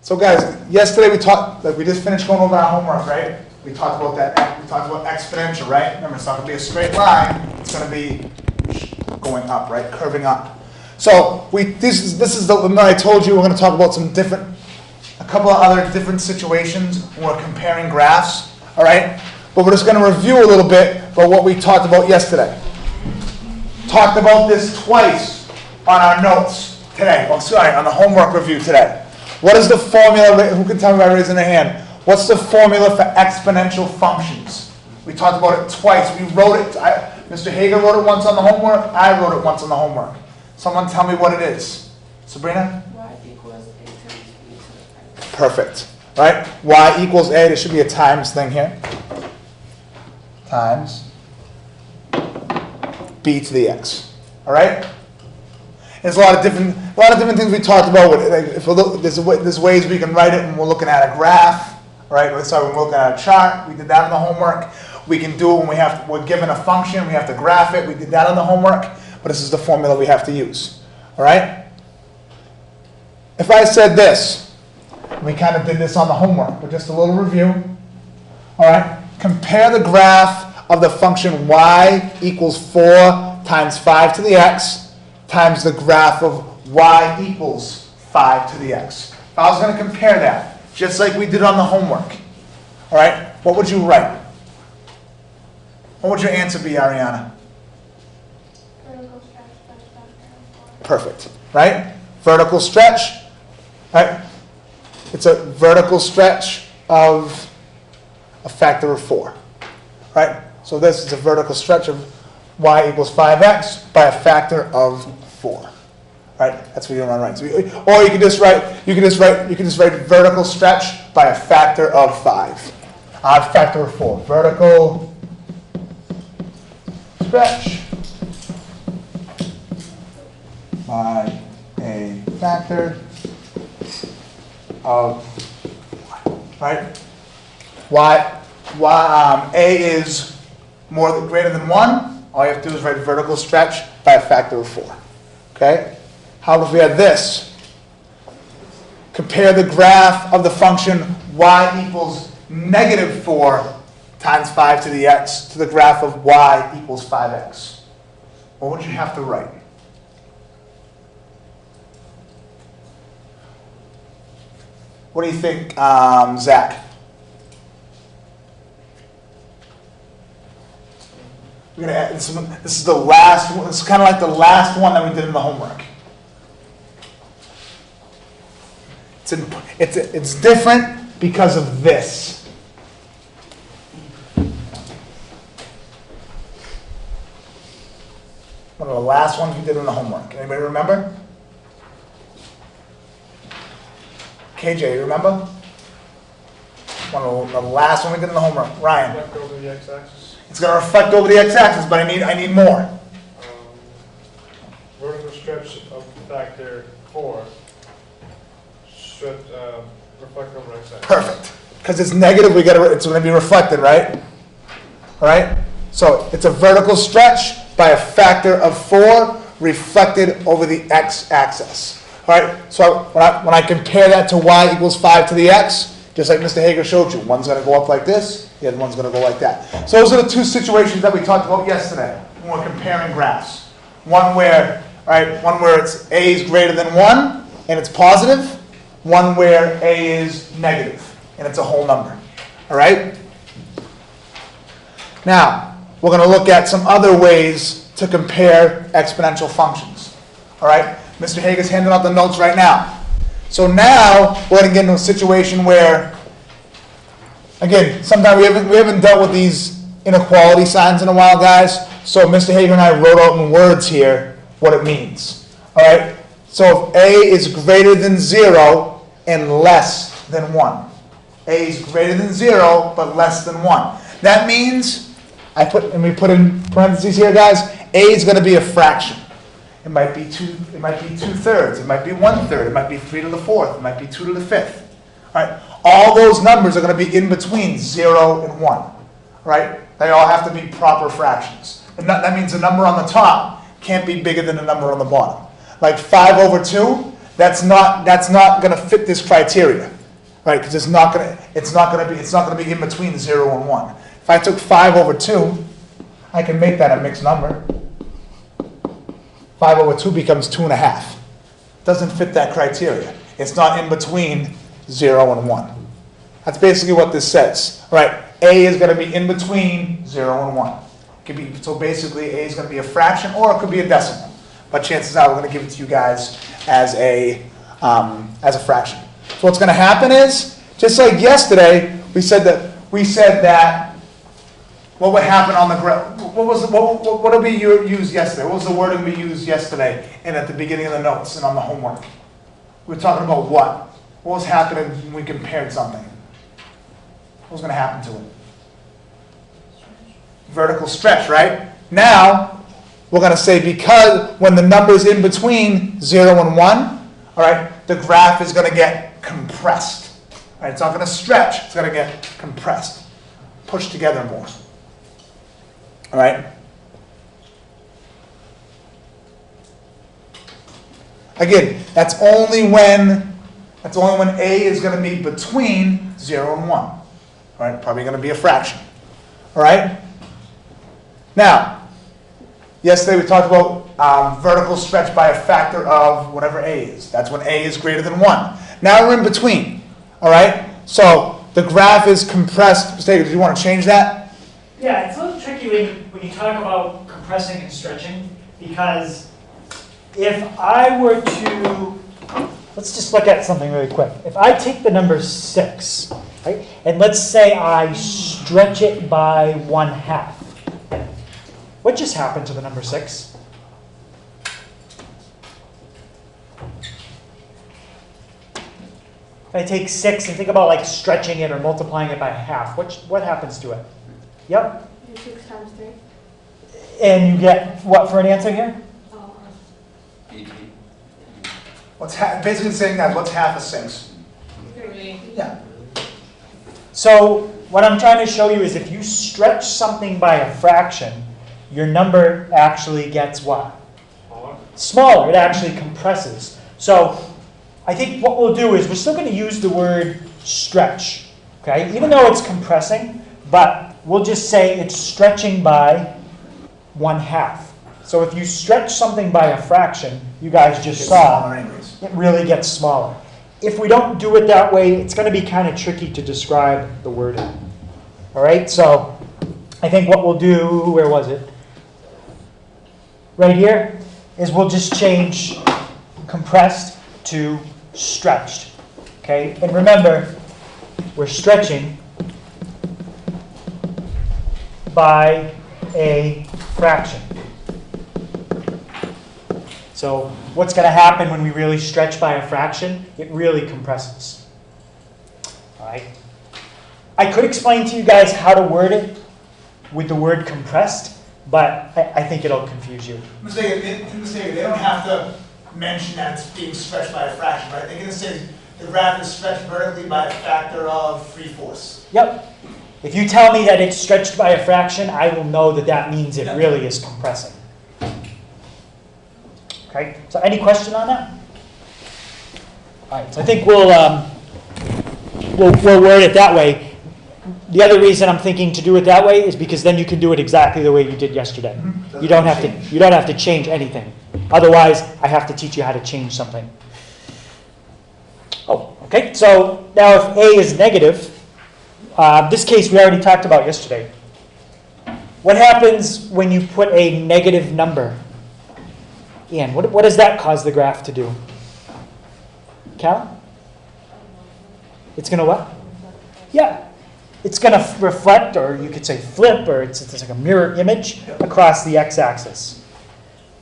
So guys, yesterday we talked, like we just finished going over our homework, right? We talked about that, we talked about exponential, right? Remember, it's not going to be a straight line, it's going to be going up, right? Curving up. So this is the, remember I told you we're going to talk about a couple of other different situations when we're comparing graphs, all right? But we're just going to review a little bit about what we talked about yesterday. Talked about this twice on our notes today. Oh, sorry, on the homework review today. What is the formula? Who can tell me by raising their hand? What's the formula for exponential functions? We talked about it twice. We wrote it. Mr. Hager wrote it once on the homework. I wrote it once on the homework. Someone tell me what it is. Sabrina? Y equals A times B to the 5. Perfect. Right? Y equals A. There should be a times thing here. Times B to the X. All right? There's a lot of different things we talked about. There's ways we can write it when we're looking at a graph, right? So when we're looking at a chart, we did that in the homework. We can do it when we're given a function, we have to graph it. We did that in the homework, but this is the formula we have to use. All right? If I said this, we kind of did this on the homework, but just a little review. All right? Compare the graph of the function y equals 4 times 5 to the x times the graph of y equals 5 to the x. If I was going to compare that, just like we did on the homework, all right, what would you write? What would your answer be, Ariana? Vertical stretch plus factor of 4. Perfect, right? Vertical stretch, right? It's a vertical stretch of a factor of 4, right? So this is a vertical stretch of y equals 5x by a factor of 4. Right? That's what you're going to write. So or you can just write vertical stretch by a factor of 5. Factor of 4. Vertical stretch by a factor of 1. Right? A is greater than 1. All you have to do is write vertical stretch by a factor of 4. Okay? How if we had this? Compare the graph of the function y equals negative 4 times 5 to the x to the graph of y equals 5x. What would you have to write? What do you think, Zach? We're gonna add, this is the last one. It's kind of like the last one that we did in the homework. It's different because of this. One of the last ones we did in the homework. Anybody remember? KJ, you remember? One of the last one we did in the homework. Ryan. Reflect over the x-axis. It's going to reflect over the x-axis, but I need more. Vertical stretch of factor 4 should reflect over x-axis. Perfect. Because it's negative, it's going to be reflected, right? All right? So it's a vertical stretch by a factor of 4 reflected over the x-axis. All right? So when I compare that to y equals 5 to the x, just like Mr. Hager showed you, one's going to go up like this, the other one's going to go like that. So those are the two situations that we talked about yesterday when we're comparing graphs. One where it's a is greater than 1 and it's positive. One where a is negative and it's a whole number. All right? Now, we're going to look at some other ways to compare exponential functions. All right? Mr. Hager's handing out the notes right now. So now we're going to get into a situation where, again, sometimes we haven't dealt with these inequality signs in a while, guys. So Mr. Hager and I wrote out in words here what it means. All right. So if a is greater than 0 and less than 1, a is greater than 0 but less than 1. That means we put in parentheses here, guys. A is going to be a fraction. It might be 2/3. It might be 1/3. It might be 3 to the 4th. It might be 2 to the 5th. All right. All those numbers are going to be in between 0 and 1. Right? They all have to be proper fractions. And that means the number on the top can't be bigger than the number on the bottom. Like 5/2, that's not going to fit this criteria, right? Because it's not going to be in between 0 and 1. If I took 5 over 2, I can make that a mixed number. 5 over 2 becomes 2.5. Doesn't fit that criteria. It's not in between 0 and 1. That's basically what this says. All right, A is going to be in between 0 and 1. So basically, A is going to be a fraction, or it could be a decimal. But chances are, we're going to give it to you guys as a fraction. So what's going to happen is, just like yesterday, we said that what would happen on the graph? What did we use yesterday? What was the wording we used yesterday and at the beginning of the notes and on the homework? We were talking about what? What was happening when we compared something? What was going to happen to it? Vertical stretch, right? Now, we're going to say because when the number's in between 0 and 1, all right, the graph is going to get compressed. All right, it's not going to stretch, it's going to get compressed, pushed together more. All right? Again, that's only when A is going to be between 0 and 1. All right, probably going to be a fraction. All right? Now, yesterday we talked about vertical stretch by a factor of whatever A is. That's when A is greater than 1. Now we're in between. All right? So the graph is compressed. Steve, do you want to change that? Yeah, it's a little tricky when you talk about compressing and stretching, because if I were to, let's just look at something really quick. If I take the number 6, right, and let's say I stretch it by 1/2, what just happened to the number 6? If I take 6 and think about like stretching it or multiplying it by 1/2, what happens to it? Yep. 6 times 3. And you get what for an answer here? Basically saying that, what's half of 6? 3. Yeah. So what I'm trying to show you is if you stretch something by a fraction, your number actually gets what? Smaller. It actually compresses. So I think what we'll do is we're still going to use the word stretch, okay? Even though it's compressing, but we'll just say it's stretching by 1/2. So if you stretch something by a fraction, you guys just saw, it really gets smaller. If we don't do it that way, it's going to be kind of tricky to describe the wording. All right, so I think what we'll do, where was it? Right here, is we'll just change compressed to stretched. Okay, and remember, we're stretching by a fraction. So what's going to happen when we really stretch by a fraction? It really compresses. All right. I could explain to you guys how to word it with the word compressed, but I think it'll confuse you. They don't have to mention that it's being stretched by a fraction, right? They can say the graph is stretched vertically by a factor of 3/4. Yep. If you tell me that it's stretched by a fraction, I will know that that means it really is compressing. Okay, so any question on that? All right, so I think we'll word it that way. The other reason I'm thinking to do it that way is because then you can do it exactly the way you did yesterday. You don't have to change anything. Otherwise, I have to teach you how to change something. Oh, okay. So now if A is negative, this case we already talked about yesterday. What happens when you put a negative number in? What does that cause the graph to do? Cal? It's going to what? Yeah. It's going to reflect, or you could say flip, or it's like a mirror image across the x-axis.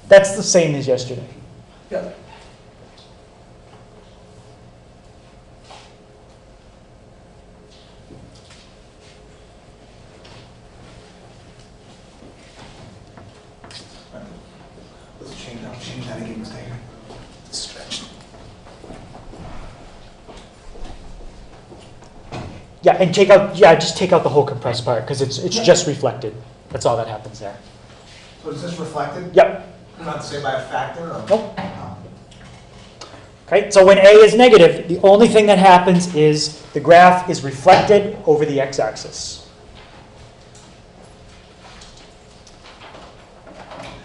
That's the same as yesterday. Yeah. Let's change that again, mistake. Stretched. Yeah, and just take out the whole compressed part because it's just reflected. That's all that happens there. So is this reflected? Yep. I'm not to say by a factor? Or? Nope. Oh. Okay, so when a is negative, the only thing that happens is the graph is reflected over the x-axis.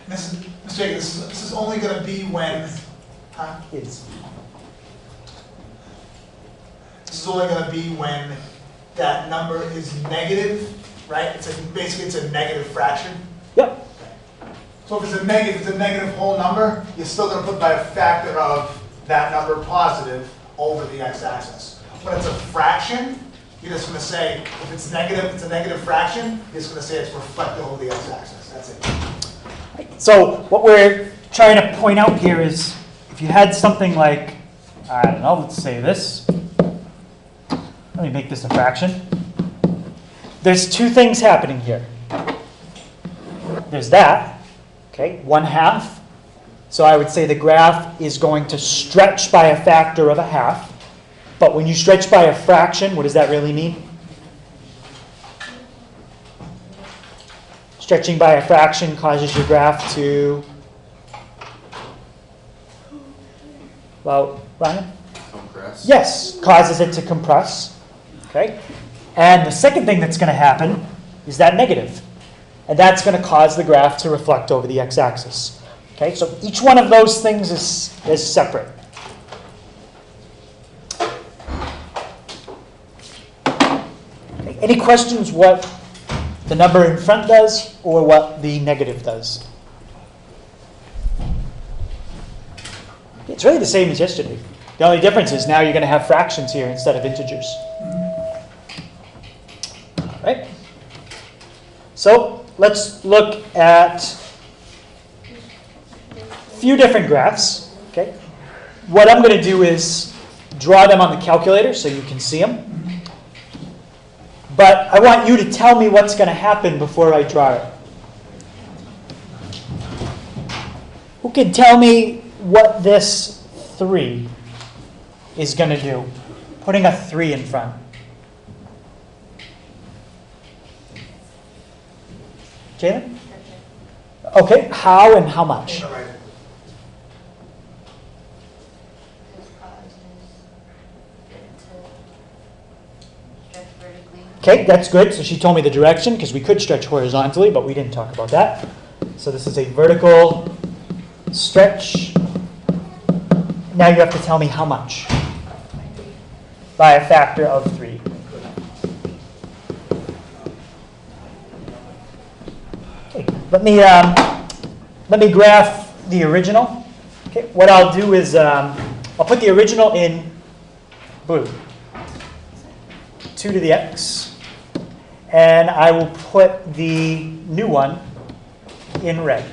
Mr. Hager, this is only going to be when, Is. this is only going to be when that number is negative, right? Basically it's a negative fraction. Yep. So if it's a negative whole number, you're still going to put by a factor of that number positive over the x-axis. When it's a fraction, you're just going to say, if it's a negative fraction, you're just going to say it's reflected over the x-axis. That's it. So what we're trying to point out here is, if you had something like, I don't know, let's say this. Let me make this a fraction. There's two things happening here. There's that, okay, 1/2. So I would say the graph is going to stretch by a factor of 1/2. But when you stretch by a fraction, what does that really mean? Stretching by a fraction causes your graph to, well, Ryan? Compress. Yes, causes it to compress. Okay? And the second thing that's going to happen is that negative. And that's going to cause the graph to reflect over the x-axis. Okay? So each one of those things is separate. Okay, any questions what the number in front does or what the negative does? It's really the same as yesterday. The only difference is now you're going to have fractions here instead of integers. Right? So let's look at a few different graphs. Okay? What I'm going to do is draw them on the calculator so you can see them. But I want you to tell me what's going to happen before I draw it. Who can tell me what this 3 is going to do? Putting a 3 in front. Jalen? Okay, how and how much? All right. Okay, that's good. So she told me the direction because we could stretch horizontally, but we didn't talk about that. So this is a vertical stretch. Now you have to tell me how much. By a factor of 3. Okay, let me graph the original. Okay, what I'll do is I'll put the original in blue. 2 to the x. And I will put the new one in red.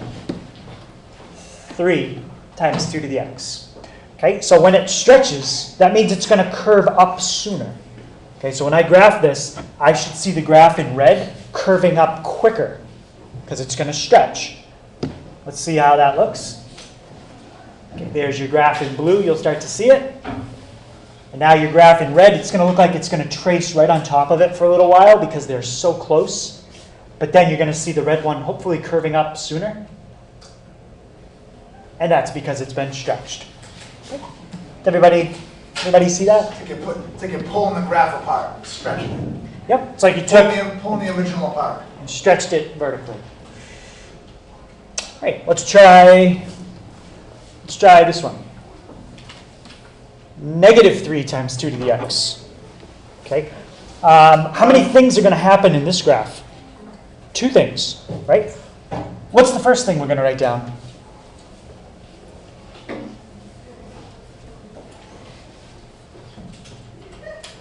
3 times 2 to the x. Okay, so when it stretches, that means it's going to curve up sooner. Okay, so when I graph this, I should see the graph in red curving up quicker because it's going to stretch. Let's see how that looks. Okay, there's your graph in blue. You'll start to see it. And now your graph in red, it's going to look like it's going to trace right on top of it for a little while because they're so close. But then you're going to see the red one hopefully curving up sooner. And that's because it's been stretched. Everybody see that? It's like you're pulling the graph apart, stretching it. Yep. It's like you took Pulling the original apart. and stretched it vertically. All right, let's try this one. -3 times 2 to the x. Okay. How many things are going to happen in this graph? 2 things, right? What's the first thing we're going to write down?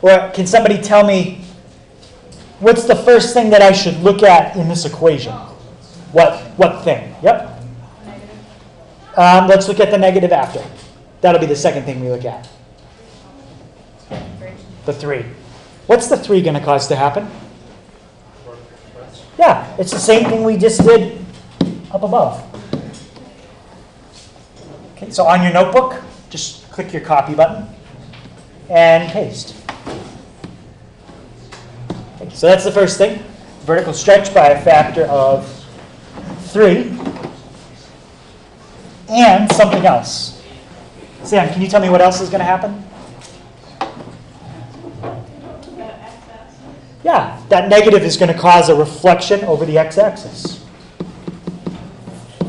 Or can somebody tell me what's the first thing that I should look at in this equation? What thing? Yep. Let's look at the negative after. That'll be the second thing we look at. The 3. What's the 3 going to cause to happen? Yeah, it's the same thing we just did up above. Okay, so on your notebook, just click your copy button and paste. Okay, so that's the first thing. Vertical stretch by a factor of 3. And something else. Sam, can you tell me what else is going to happen? Yeah, that negative is going to cause a reflection over the x-axis.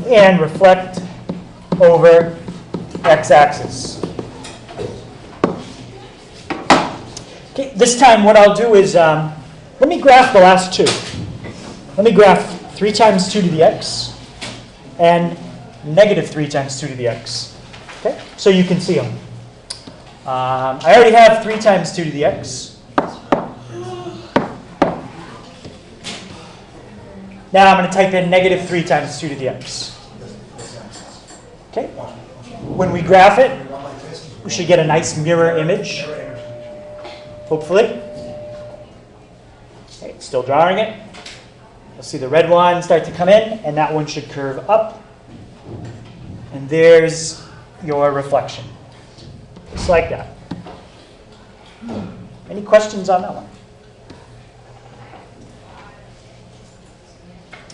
And reflect over x-axis. Okay, this time what I'll do is, let me graph the last two. Let me graph 3 times 2 to the x and negative 3 times 2 to the x. Okay, so you can see them. I already have 3 times 2 to the x. Now I'm going to type in negative 3 times 2 to the x. Okay, when we graph it, we should get a nice mirror image, hopefully. Okay, still drawing it. You'll see the red one start to come in, and that one should curve up. And there's your reflection. Just like that. Any questions on that one?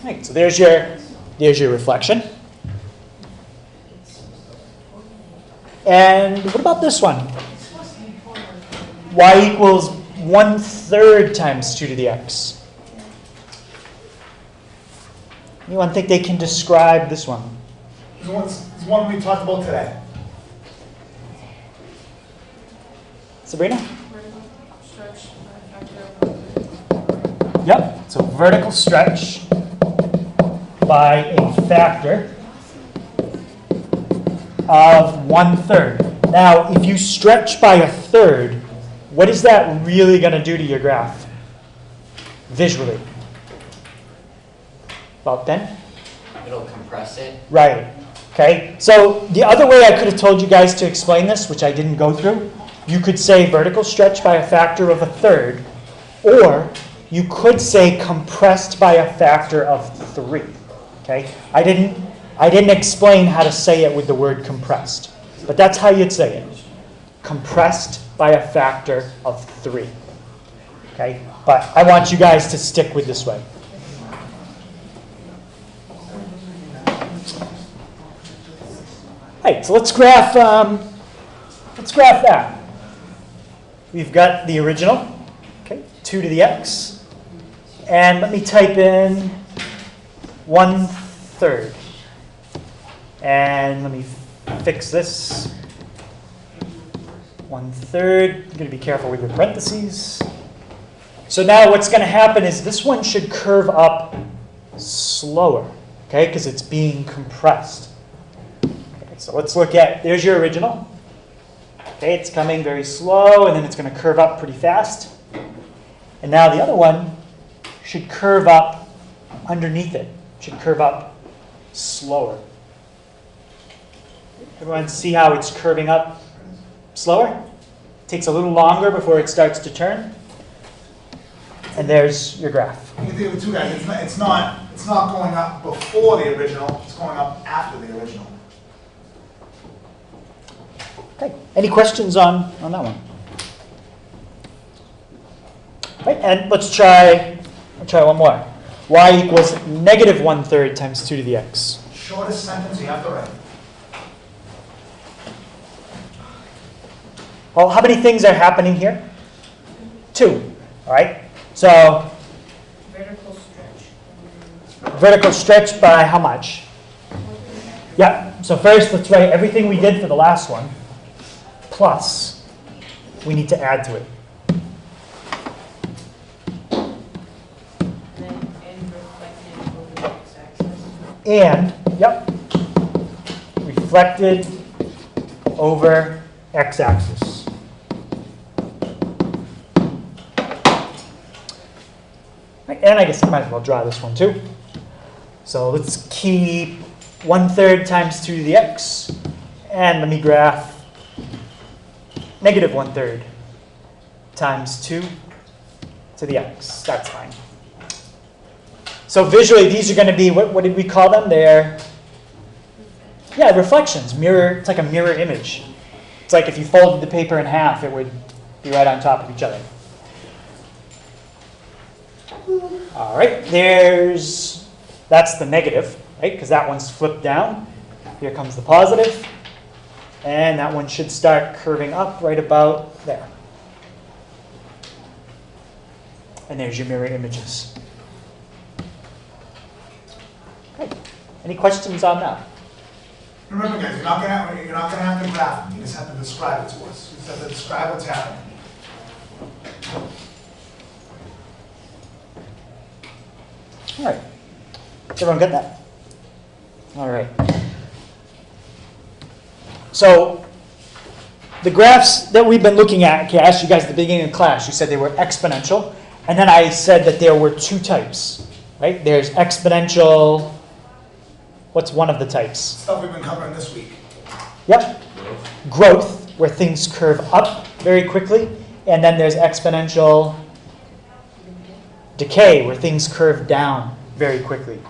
All right, so there's your reflection. And what about this one? Y equals 1/3 times 2 to the x. Anyone think they can describe this one? It's one we talked about today. Sabrina? Stretch Yep. So vertical stretch by a factor of 1/3. Now, if you stretch by 1/3, what is that really going to do to your graph visually? About 10? It'll compress it. Right. Okay. So the other way I could have told you guys to explain this, which I didn't go through, you could say vertical stretch by a factor of 1/3, or you could say compressed by a factor of 3. Okay. I didn't explain how to say it with the word compressed, but that's how you'd say it. Compressed by a factor of 3. Okay. But I want you guys to stick with this way. Right, so let's graph that. We've got the original, okay, 2 to the x, and let me type in 1/3, and let me fix this. 1/3. I'm going to be careful with your parentheses. So now what's going to happen is this one should curve up slower, okay, because it's being compressed. So let's look at, there's your original. Okay, it's coming very slow, and then it's going to curve up pretty fast. And now the other one should curve up underneath it. Should curve up slower. Everyone see how it's curving up slower? It takes a little longer before it starts to turn. And there's your graph. You can think of it too, guys. It's not going up before the original. It's going up after the original. Okay. Any questions on that one? Right, and let's try one more. Y equals negative 1/3 times 2 to the x. Shortest sentence you have to write. Well, how many things are happening here? 2. All right. So Vertical stretch. vertical stretch by how much? Yeah. So first, let's write everything we did for the last one. Plus, we need to add to it. And, yep, reflected over x-axis. And I guess I might as well draw this one too. So let's keep 1/3 times 2 to the x. And let me graph negative 1/3 times 2 to the x. That's fine. So visually, these are going to be, what did we call them? They're, reflections. Mirror. It's like a mirror image. It's like if you folded the paper in half, it would be right on top of each other. All right, that's the negative, right? Because that one's flipped down. Here comes the positive. And that one should start curving up right about there. And there's your mirror images. Okay. Any questions on that? Remember, guys, you're not gonna have to graph it. You just have to describe it to us. You just have to describe what's happening. All right. Does everyone get that? All right. So the graphs that we've been looking at, okay, I asked you guys at the beginning of class, you said they were exponential, and then I said that there were two types, right? There's exponential, what's one of the types? Stuff we've been covering this week. Yep. Growth, where things curve up very quickly, and then there's exponential decay, where things curve down very quickly.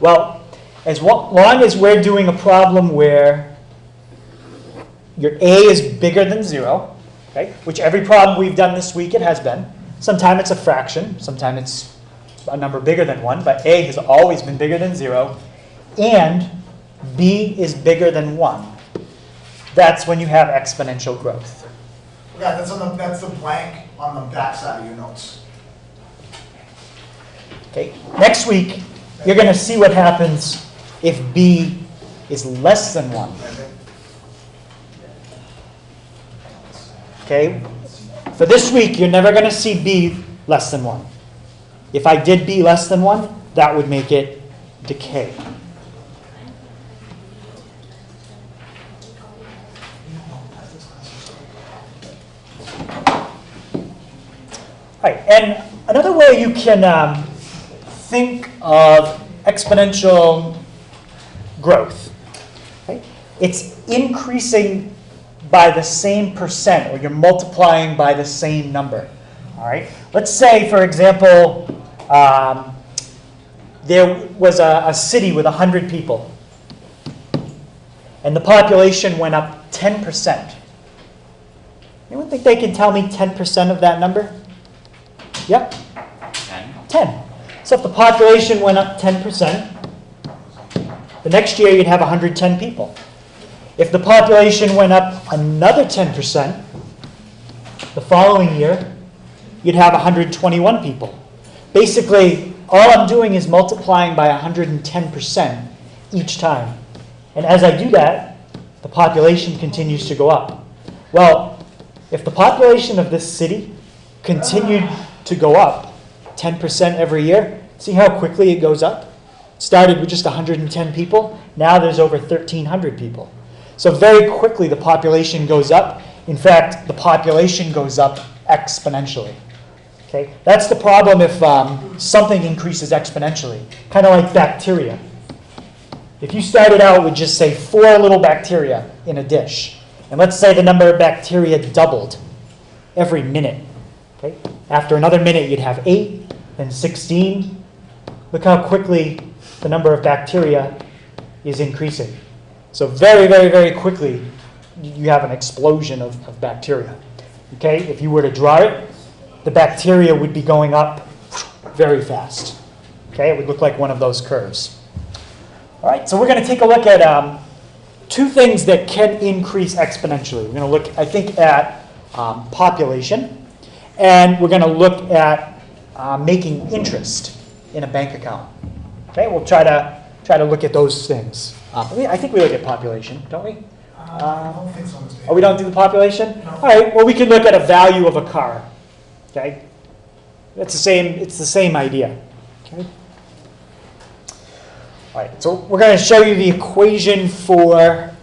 Well, as long as we're doing a problem where your A is bigger than 0, okay, which every problem we've done this week it has been. Sometimes it's a fraction, sometimes it's a number bigger than 1, but A has always been bigger than 0, and B is bigger than 1. That's when you have exponential growth. Yeah, that's the blank on the back side of your notes. Okay. Next week, you're going to see what happens if B is less than 1. Okay. For this week, you're never going to see B less than 1. If I did B less than 1, that would make it decay. All right, and another way you can think of exponential growth, okay? It's increasing by the same percent, or you're multiplying by the same number. All right. Let's say, for example, there was a city with 100 people, and the population went up 10%. Anyone think they can tell me 10% of that number? Yep. 10. So if the population went up 10%, the next year you'd have 110 people. If the population went up another 10%, the following year you'd have 121 people. Basically, all I'm doing is multiplying by 110% each time. And as I do that, the population continues to go up. Well, if the population of this city continued to go up 10% every year, see how quickly it goes up? It started with just 110 people. Now there's over 1,300 people. So very quickly the population goes up. In fact, the population goes up exponentially. Okay? That's the problem if something increases exponentially, kind of like bacteria. If you started out with just, say, 4 little bacteria in a dish, and let's say the number of bacteria doubled every minute. Okay? After another minute, you'd have 8, then 16. Look how quickly the number of bacteria is increasing. So very, very, very quickly, you have an explosion of bacteria. Okay? If you were to draw it, the bacteria would be going up very fast. Okay? It would look like one of those curves. All right, so we're going to take a look at 2 things that can increase exponentially. We're going to look, I think, at population, and we're going to look at making interest in a bank account. Okay, we'll try to look at those things. I think we look at population, don't we? I don't think so, Mr. Oh, we don't do the population? No. All right, well, we can look at a value of a car. Okay, it's the same idea. Okay. All right, so we're going to show you the equation for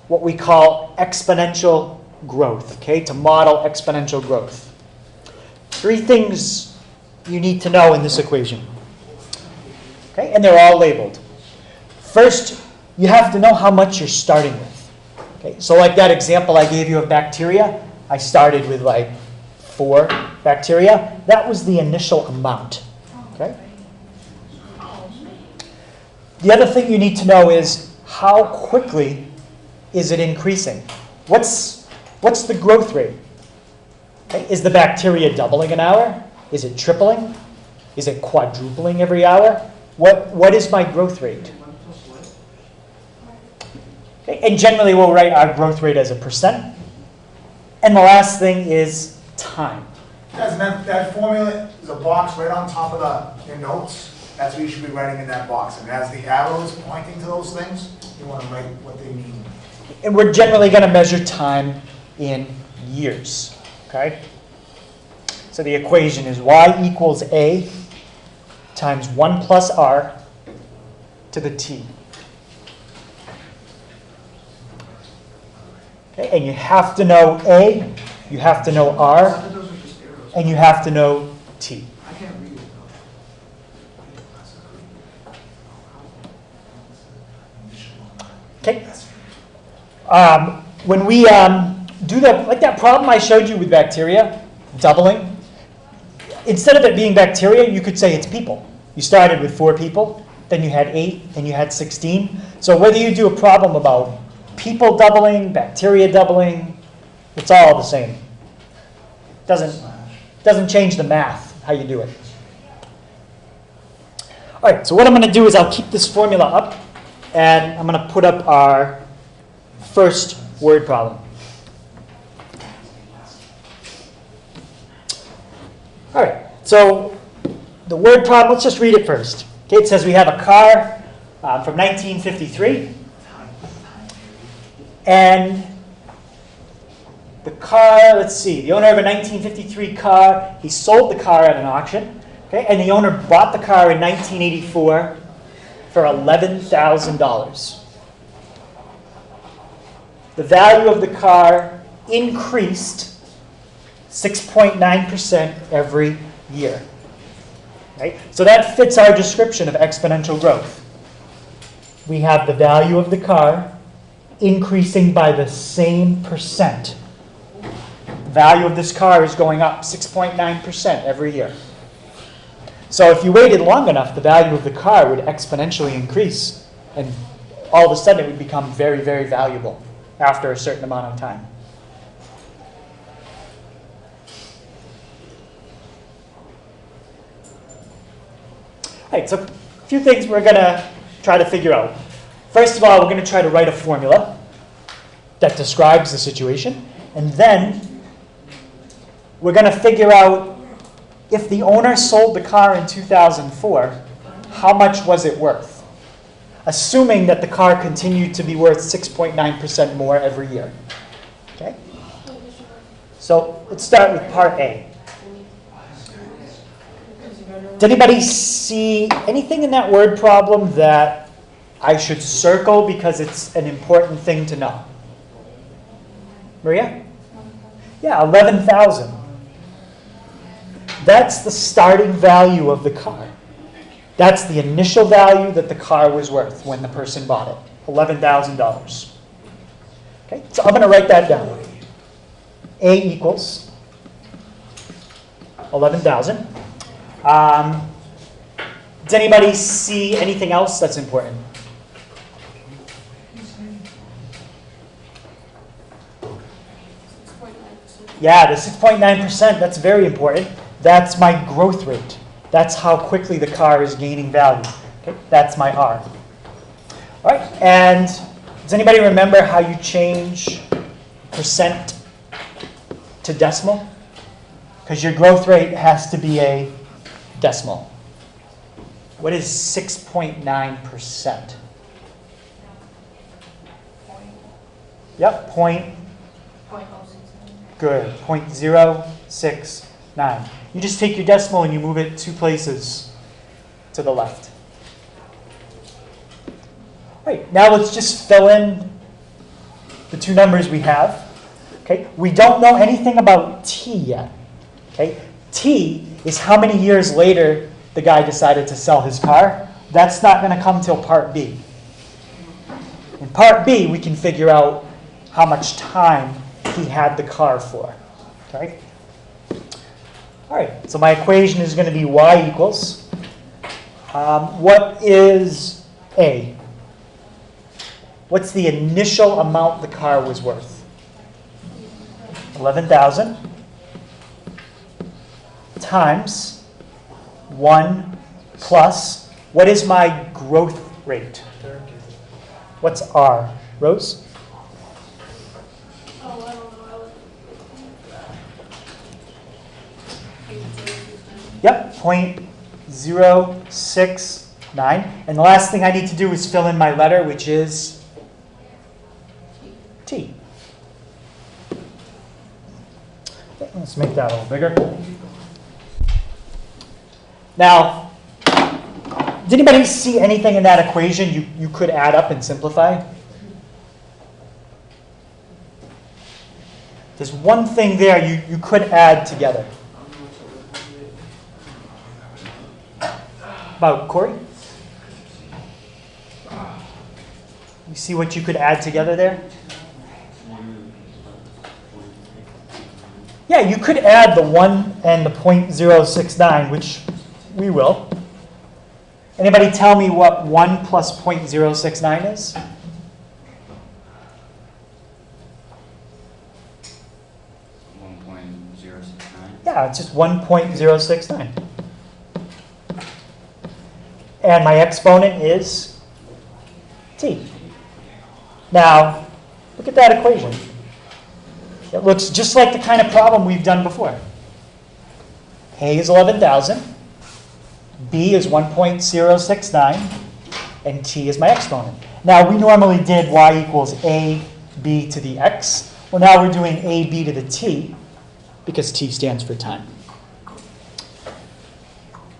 what we call exponential growth, okay, to model exponential growth. 3 things you need to know in this equation, okay, and they're all labeled. First, you have to know how much you're starting with. Okay, so like that example I gave you of bacteria, I started with like 4 bacteria. That was the initial amount, okay? The other thing you need to know is how quickly is it increasing? What's the growth rate? Okay, is the bacteria doubling an hour? Is it tripling? Is it quadrupling every hour? What is my growth rate? Okay, and generally we'll write our growth rate as a percent. And the last thing is time. Guys, that formula is a box right on top of your notes. That's what you should be writing in that box. And as the arrows pointing to those things, you want to write what they mean. And we're generally going to measure time in years. Okay? So the equation is y equals a times 1 plus r to the t. Okay, and you have to know a, you have to know r, and you have to know t. Okay. When we do that, like that problem I showed you with bacteria, doubling, instead of it being bacteria, you could say it's people. You started with 4 people, then you had 8, then you had 16. So whether you do a problem about people doubling, bacteria doubling, it's all the same. Doesn't change the math, how you do it. All right, so what I'm going to do is I'll keep this formula up, and I'm going to put up our first word problem. All right, so the word problem, let's just read it first. Okay, it says we have a car from 1953. And the car, let's see, the owner of a 1953 car, he sold the car at an auction. Okay, and the owner bought the car in 1984 for $11,000. The value of the car increased 6.9% every year. Right? So that fits our description of exponential growth. We have the value of the car increasing by the same percent. The value of this car is going up 6.9% every year. So if you waited long enough, the value of the car would exponentially increase, and all of a sudden it would become very, very valuable after a certain amount of time. All right, so a few things we're going to try to figure out. First of all, we're going to try to write a formula that describes the situation, and then we're going to figure out if the owner sold the car in 2004, how much was it worth? Assuming that the car continued to be worth 6.9% more every year. Okay? So let's start with part A. Did anybody see anything in that word problem that I should circle because it's an important thing to know? Maria? Yeah, 11,000. That's the starting value of the car. That's the initial value that the car was worth when the person bought it, $11,000. Okay, so I'm going to write that down. A equals 11,000. Does anybody see anything else that's important? Yeah, the 6.9%, that's very important. That's my growth rate. That's how quickly the car is gaining value. Okay? That's my R. All right, and does anybody remember how you change percent to decimal? Because your growth rate has to be a decimal. What is 6.9%? Yep, good, 0.069. You just take your decimal and you move it 2 places to the left. All right, now let's just fill in the 2 numbers we have. Okay, we don't know anything about T yet. Okay, T is how many years later the guy decided to sell his car. That's not going to come till part B. In part B, we can figure out how much time he had the car for. Okay? All right, so my equation is going to be y equals, what is A? What's the initial amount the car was worth? 11,000 times 1 plus, what is my growth rate? What's R? Rose? Oh, I don't know, I was. Yep, 0.069. And the last thing I need to do is fill in my letter, which is T. Okay, let's make that a little bigger. Now, did anybody see anything in that equation you could add up and simplify? There's one thing there you could add together. About Corey? You see what you could add together there? Yeah, you could add the 1 and the 0.069, which we will. Anybody tell me what 1 plus 0.069 is? Yeah, it's just 1.069. And my exponent is t. Now, look at that equation. It looks just like the kind of problem we've done before. A is 11,000, B is 1.069, and t is my exponent. Now, we normally did y equals a b to the x. Well, now we're doing a b to the t, because t stands for time.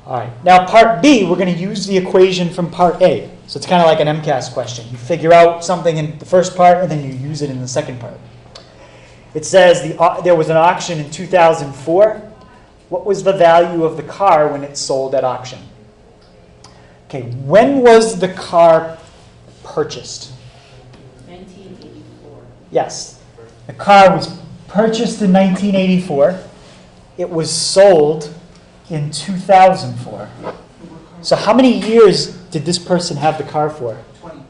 All right, now part B, we're going to use the equation from part A. So it's kind of like an MCAS question. You figure out something in the first part, and then you use it in the second part. It says there was an auction in 2004. What was the value of the car when it sold at auction? Okay, when was the car purchased? 1984. Yes, the car was purchased in 1984. It was sold in 2004. So how many years did this person have the car for? 20.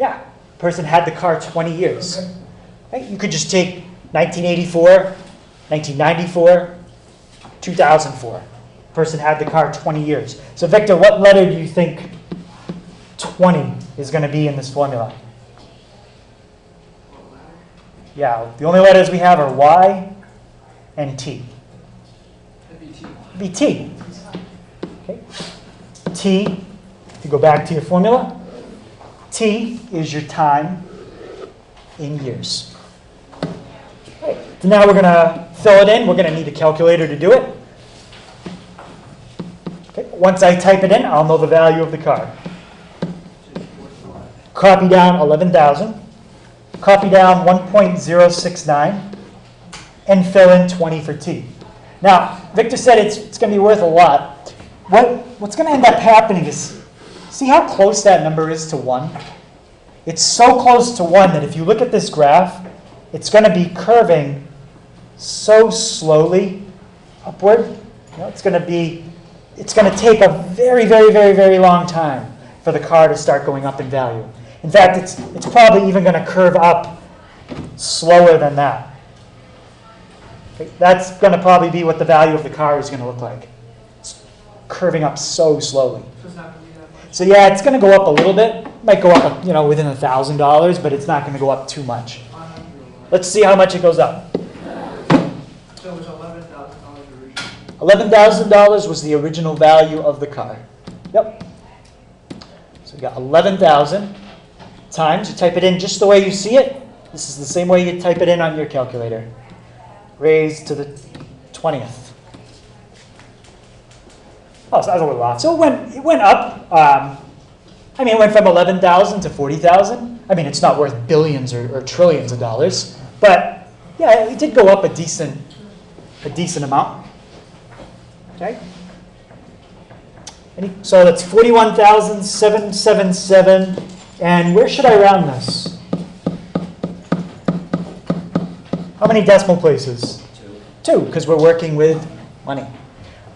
Yeah, person had the car 20 years. Okay. Right? You could just take 1984, 1994, 2004. Person had the car 20 years. So Victor, what letter do you think 20 is going to be in this formula? Yeah, the only letters we have are Y and T. Be T. Okay. T, if you go back to your formula, T is your time in years. Okay. So now we're going to fill it in. We're going to need a calculator to do it. Okay. Once I type it in, I'll know the value of the car. Copy down 11,000. Copy down 1.069. And fill in 20 for T. Now, Victor said it's going to be worth a lot. What's going to end up happening is, see how close that number is to 1? It's so close to 1 that if you look at this graph, it's going to be curving so slowly upward. You know, it's going to take a very, very, very, very long time for the car to start going up in value. In fact, it's probably even going to curve up slower than that. Okay, that's going to probably be what the value of the car is going to look like. It's curving up so slowly. So it's not going to be that much. So yeah, it's going to go up a little bit. It might go up, within $1,000, but it's not going to go up too much. Let's see how much it goes up. So it was $11,000 originally. $11,000 was the original value of the car. Yep. So we got 11,000 times. You type it in just the way you see it. This is the same way you type it in on your calculator. Raised to the 20th. Oh, so that was a little off. So it went up. It went from 11,000 to 40,000. I mean, it's not worth billions or trillions of dollars, but yeah, it did go up a decent amount. Okay. So that's 41,777. And where should I round this? How many decimal places? 2, because we're working with money.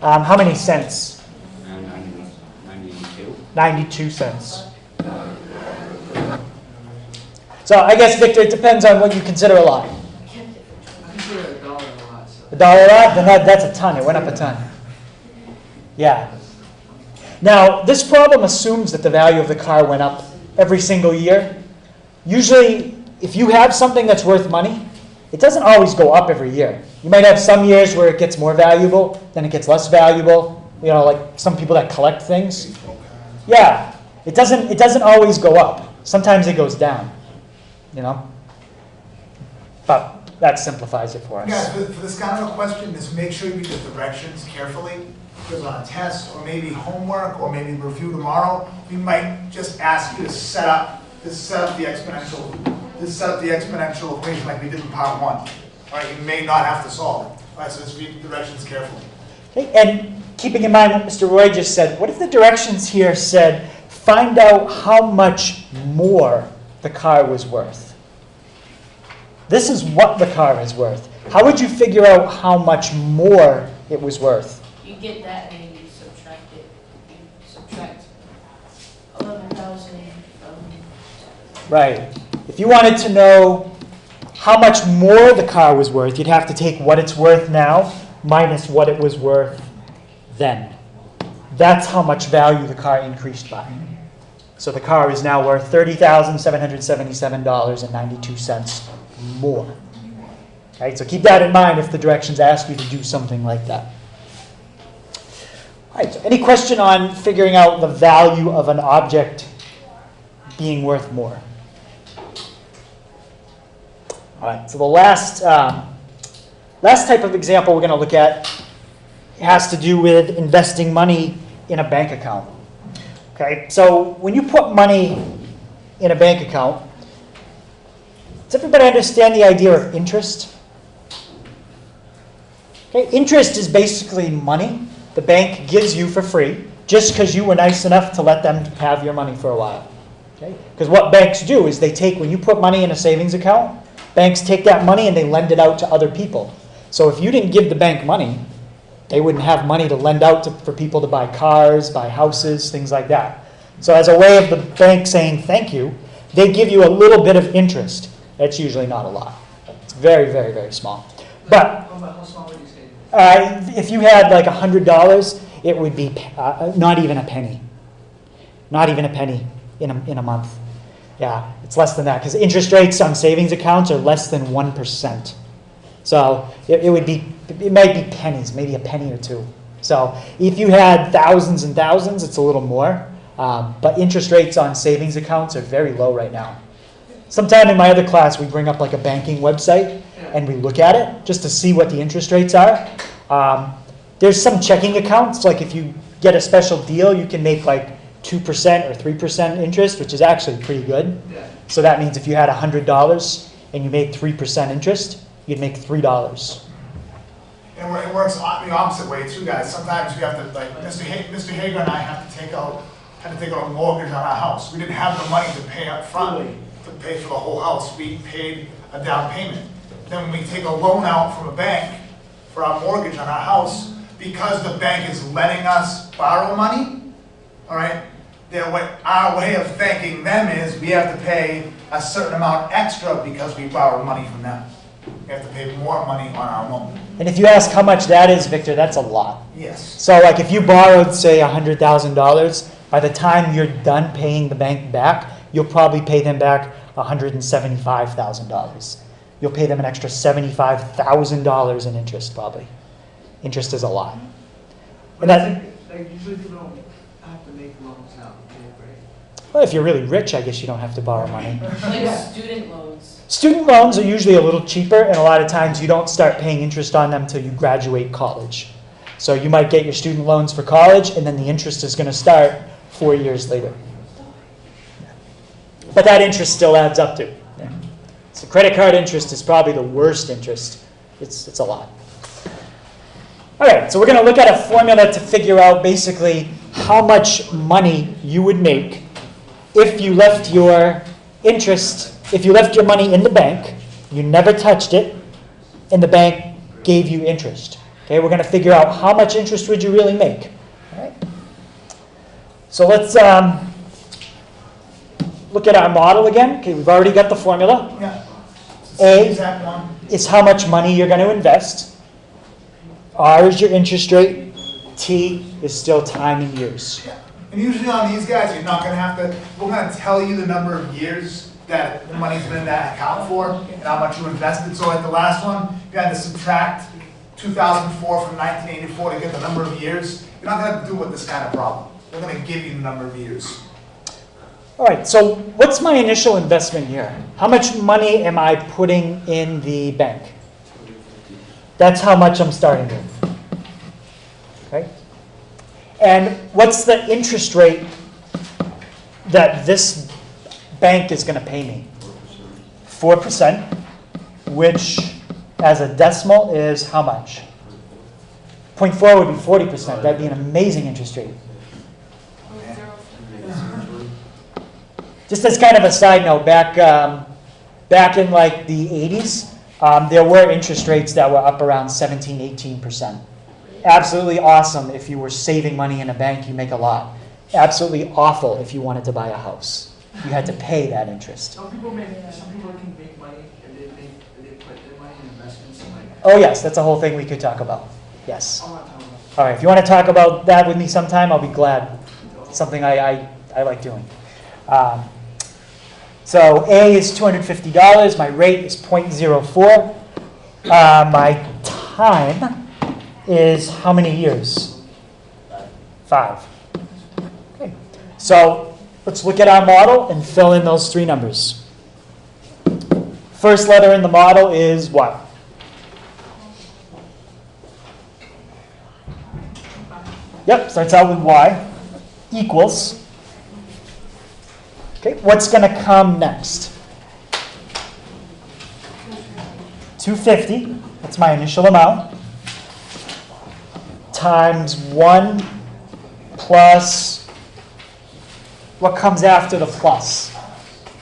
How many cents? 92. 92 cents. So I guess, Victor, it depends on what you consider a lot. I consider $1 a lot. So. $1 a lot? Then that's a ton. It went up a ton. Yeah. Now, this problem assumes that the value of the car went up every single year. Usually, if you have something that's worth money, it doesn't always go up every year. You might have some years where it gets more valuable, then it gets less valuable. You know, like some people that collect things. Yeah, it doesn't always go up. Sometimes it goes down, you know. But that simplifies it for us. Guys, for this kind of a question, just make sure you read the directions carefully. Because on a test, or maybe homework, or maybe review tomorrow, we might just ask you to set up the exponential equation like we did in part 1. All right, you may not have to solve it. All right, so just read the directions carefully. Okay, and keeping in mind what Mr. Roy just said, what if the directions here said, find out how much more the car was worth? This is what the car is worth. How would you figure out how much more it was worth? You get that and then you subtract it. You subtract 11,000 from. Right. If you wanted to know how much more the car was worth, you'd have to take what it's worth now minus what it was worth then. That's how much value the car increased by. So the car is now worth $30,777.92 more. Okay, so keep that in mind if the directions ask you to do something like that. All right, so any question on figuring out the value of an object being worth more? All right, so the last type of example we're going to look at has to do with investing money in a bank account. Okay, so when you put money in a bank account, does everybody understand the idea of interest? Okay, interest is basically money the bank gives you for free just because you were nice enough to let them have your money for a while. Okay? Because what banks do is they take, when you put money in a savings account, banks take that money and they lend it out to other people. So if you didn't give the bank money, they wouldn't have money to lend out for people to buy cars, buy houses, things like that. So as a way of the bank saying thank you, they give you a little bit of interest. That's usually not a lot. It's very, very, very small. But How small would you say? if you had like $100, it would be not even a penny. Not even a penny in a month. Yeah, it's less than that because interest rates on savings accounts are less than 1%. So it might be pennies, maybe a penny or two. So if you had thousands and thousands, it's a little more. But interest rates on savings accounts are very low right now. Sometime in my other class, we bring up like a banking website and we look at it just to see what the interest rates are. There's some checking accounts, like if you get a special deal, you can make like 2% or 3% interest, which is actually pretty good. Yeah. So that means if you had $100 and you made 3% interest, you'd make $3. And it works the opposite way too, guys. Sometimes we have to, like, Mr. Hager and I had to take out a mortgage on our house. We didn't have the money to pay up front, to pay for the whole house. We paid a down payment. Then when we take a loan out from a bank for our mortgage on our house, because the bank is letting us borrow money, all right, our way of thanking them is we have to pay a certain amount extra because we borrowed money from them. We have to pay more money on our loan. And if you ask how much that is, Victor, that's a lot. Yes. So like if you borrowed, say, $100,000, by the time you're done paying the bank back, you'll probably pay them back $175,000. You'll pay them an extra $75,000 in interest, probably. Interest is a lot. But And I that, think, like, usually people don't have to make loans now, right? well, if you're really rich, I guess you don't have to borrow money. Like student loans. Student loans are usually a little cheaper, and a lot of times you don't start paying interest on them until you graduate college. So you might get your student loans for college, and then the interest is going to start 4 years later. But that interest still adds up to. Yeah. So credit card interest is probably the worst interest. It's a lot. All right, so we're going to look at a formula to figure out basically how much money you would make if you left your money in the bank, you never touched it, and the bank gave you interest. Okay, we're going to figure out how much interest would you really make. All right. So let's look at our model again. Okay, we've already got the formula. Yeah. A Exact one. is how much money you're going to invest. R is your interest rate. T is still time in years. Yeah. And usually on these guys, you're not going to have to, we're going to tell you the number of years that the money's been in that account for and how much you invested. So like the last one, you had to subtract 2004 from 1984 to get the number of years. You're not gonna have to do with this kind of problem. We're gonna give you the number of years. All right, so what's my initial investment here? How much money am I putting in the bank? That's how much I'm starting with. Okay? And what's the interest rate that this bank is going to pay me? 4%, which as a decimal is how much? 0.4 would be 40%. That'd be an amazing interest rate. Just as kind of a side note, back in like the 80s, there were interest rates that were up around 17, 18%. Absolutely awesome if you were saving money in a bank, you make a lot. Absolutely awful if you wanted to buy a house. You had to pay that interest. Some people can make money if they put their money in investments and like. Oh yes, that's a whole thing we could talk about. Yes. I want to talk about. All right, if you want to talk about that with me sometime, I'll be glad. It's something I like doing. So A is $250. My rate is 0.04. My time is how many years? 5. Okay. So let's look at our model and fill in those 3 numbers. First letter in the model is what? Yep, starts out with Y. Equals. Okay, what's going to come next? 250, that's my initial amount, times 1 plus, what comes after the plus?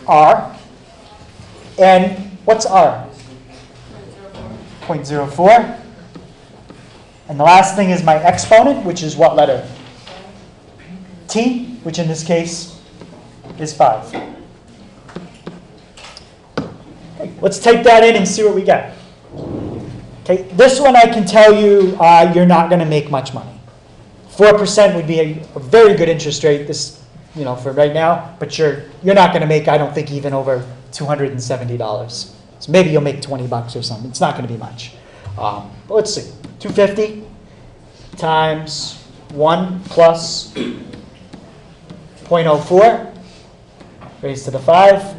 R. And what's R? 0.04. And the last thing is my exponent, which is what letter? T, which in this case is 5. Okay, let's type that in and see what we get. Okay, this one I can tell you you're not going to make much money. 4% would be a very good interest rate this, for right now, but you're not going to make, I don't think, even over $270. So maybe you'll make $20 or something. It's not going to be much. But let's see. 250 times 1 plus 0.04 raised to the 5,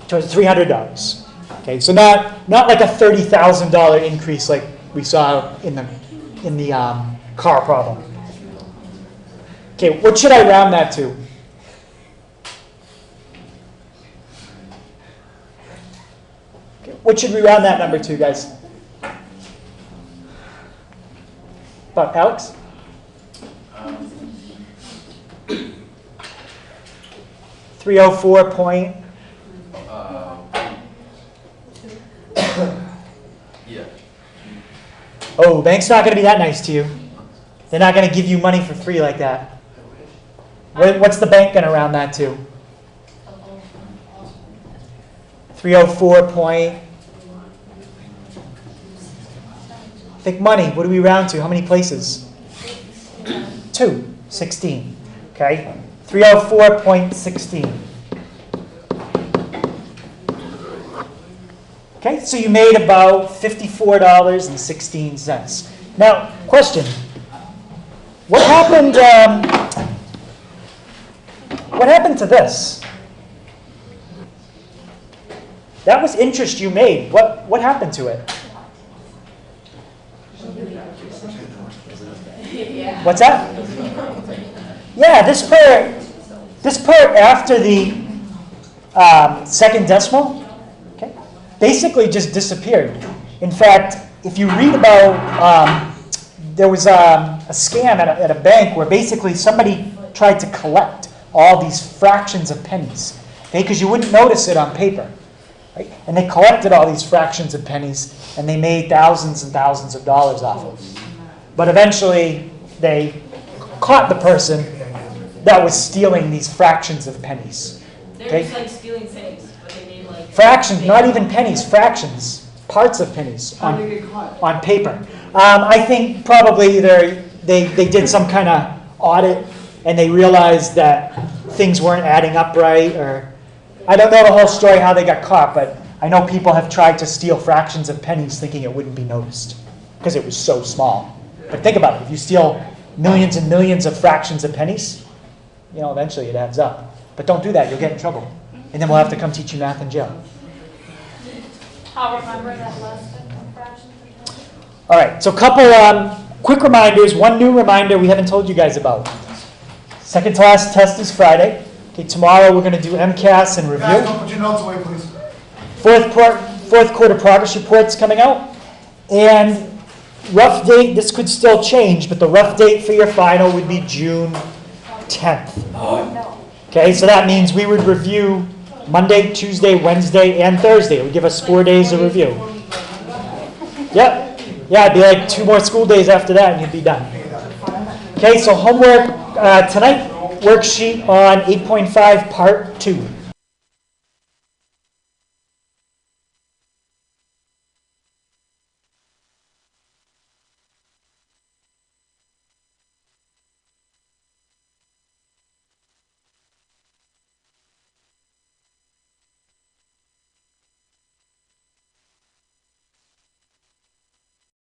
$300. Okay, so not like a $30,000 increase like we saw in the car problem. Okay, what should I round that to? Okay, what should we round that number to, guys? About Alex? 304 point. Yeah. Oh, bank's not going to be that nice to you. They're not going to give you money for free like that. What's the bank going to round that to? 304 point. Think money. What do we round to? How many places? 2. 16. Okay. 304.16. Okay, so you made about $54.16. Now, question. What happened to this? That was interest you made. What happened to it? What's that? Yeah, this part after the second decimal, okay, basically just disappeared. In fact, if you read about, there was a scam at a bank where basically somebody tried to collect all these fractions of pennies, okay, because you wouldn't notice it on paper. Right? And they collected all these fractions of pennies, and they made thousands and thousands of dollars off of it. But eventually, they caught the person that was stealing these fractions of pennies. They're just like stealing things, but they made like... Fractions, not even pennies, fractions, parts of pennies How did they get caught? on paper. I think probably they did some kind of audit, and they realized that things weren't adding up right, or I don't know the whole story how they got caught, but I know people have tried to steal fractions of pennies thinking it wouldn't be noticed because it was so small. But think about it, if you steal millions and millions of fractions of pennies, eventually it adds up. But don't do that, you'll get in trouble. And then we'll have to come teach you math in jail. I'll remember that lesson on fractions and pennies. All right, so a couple quick reminders. One new reminder we haven't told you guys about. Second to last test is Friday. Okay, tomorrow we're going to do MCAS and review. Guys, don't put your notes away, please. Fourth quarter progress reports coming out. And rough date, this could still change, but the rough date for your final would be June 10th. No. Okay, so that means we would review Monday, Tuesday, Wednesday, and Thursday. It would give us 4 days of review. Yep. Yeah, it'd be like 2 more school days after that and you'd be done. Okay, so homework tonight, worksheet on 8.5 part 2.